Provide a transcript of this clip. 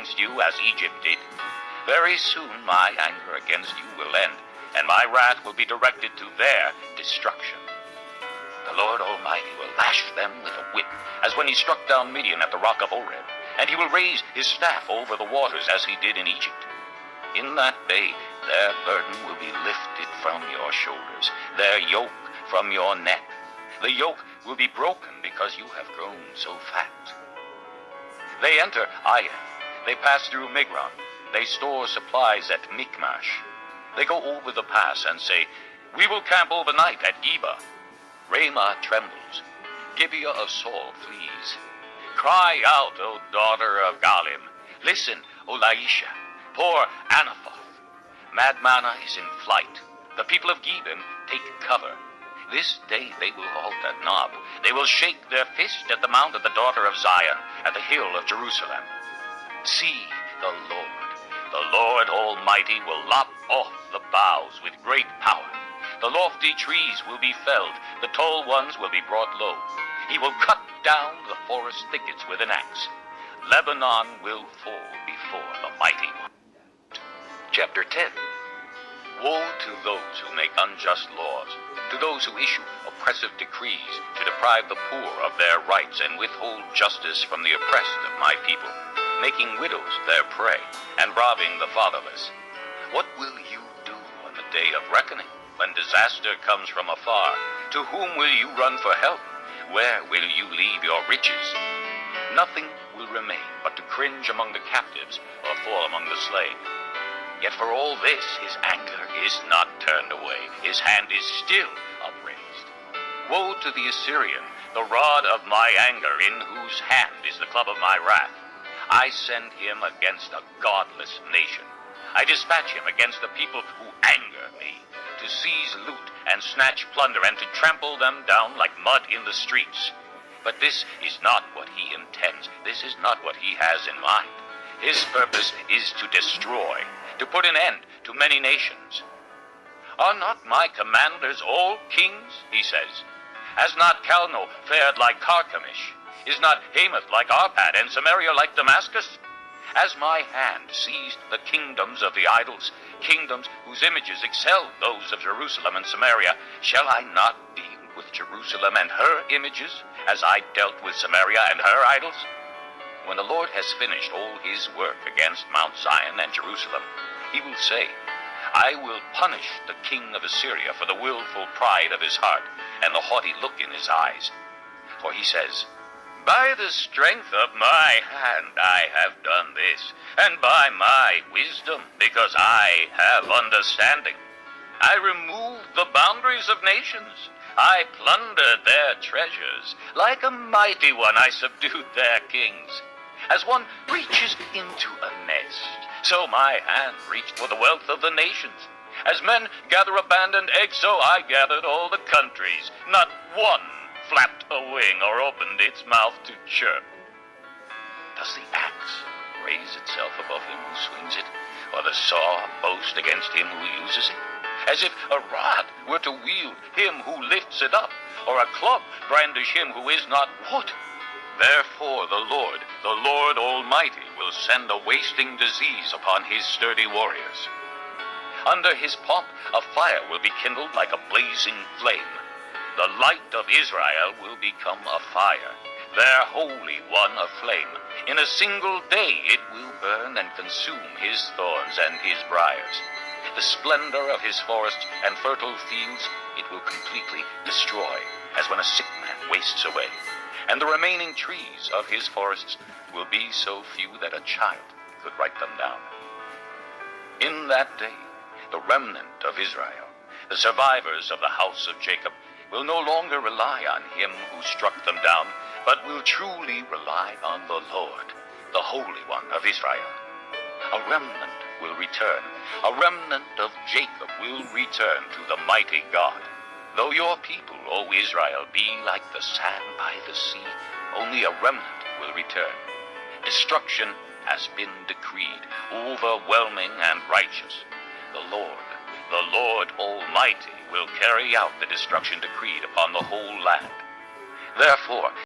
against you as Egypt did. Very soon my anger against you will end, and my wrath will be directed to their destruction. The Lord Almighty will lash them with a whip, as when he struck down Midian at the rock of Oreb, and he will raise his staff over the waters as he did in Egypt. In that day their burden will be lifted from your shoulders, their yoke from your neck. The yoke will be broken because you have grown so fat. They enter Ai, they pass through Migron, they store supplies at Michmash. They go over the pass and say, we will camp overnight at Geba. Ramah trembles, Gibeah of Saul flees. Cry out, O daughter of Galim. Listen, O Laisha, poor Anathoth. Madmanah is in flight. The people of Gebim take cover. This day they will halt at Nob. They will shake their fist at the mount of the daughter of Zion, at the hill of Jerusalem. See, the Lord Almighty will lop off the boughs with great power. The lofty trees will be felled, the tall ones will be brought low. He will cut down the forest thickets with an axe. Lebanon will fall before the mighty one. Chapter 10. Woe to those who make unjust laws, to those who issue oppressive decrees to deprive the poor of their rights and withhold justice from the oppressed of my people, making widows their prey and robbing the fatherless. What will you do on the day of reckoning, when disaster comes from afar? To whom will you run for help? Where will you leave your riches? Nothing will remain but to cringe among the captives or fall among the slain. Yet for all this, his anger is not turned away. His hand is still upraised. Woe to the Assyrian, the rod of my anger, in whose hand is the club of my wrath. I send him against a godless nation. I dispatch him against the people who anger me, to seize loot and snatch plunder and to trample them down like mud in the streets. But this is not what he intends. This is not what he has in mind. His purpose is to destroy, to put an end to many nations. Are not my commanders all kings, he says? Has not Calno fared like Carchemish? Is not Hamath like Arpad, and Samaria like Damascus? Has my hand seized the kingdoms of the idols, kingdoms whose images excel those of Jerusalem and Samaria? Shall I not deal with Jerusalem and her images, as I dealt with Samaria and her idols? When the Lord has finished all his work against Mount Zion and Jerusalem, he will say, I will punish the king of Assyria for the willful pride of his heart and the haughty look in his eyes. For he says, by the strength of my hand I have done this, and by my wisdom, because I have understanding. I removed the boundaries of nations. I plundered their treasures. Like a mighty one I subdued their kings. As one reaches into a nest, so my hand reached for the wealth of the nations. As men gather abandoned eggs, so I gathered all the countries. Not one flapped a wing or opened its mouth to chirp. Does the axe raise itself above him who swings it, or the saw boast against him who uses it? As if a rod were to wield him who lifts it up, or a club brandish him who is not wood. Therefore the Lord Almighty, will send a wasting disease upon his sturdy warriors. Under his pomp a fire will be kindled like a blazing flame. The light of Israel will become a fire, their Holy One a flame. In a single day it will burn and consume his thorns and his briars. The splendor of his forests and fertile fields it will completely destroy, as when a sick man wastes away. And the remaining trees of his forests will be so few that a child could write them down. In that day, the remnant of Israel, the survivors of the house of Jacob, will no longer rely on him who struck them down, but will truly rely on the Lord, the Holy One of Israel. A remnant will return. A remnant of Jacob will return to the mighty God. Though your people, O Israel, be like the sand by the sea, only a remnant will return. Destruction has been decreed, overwhelming and righteous. The Lord Almighty, will carry out the destruction decreed upon the whole land. Therefore,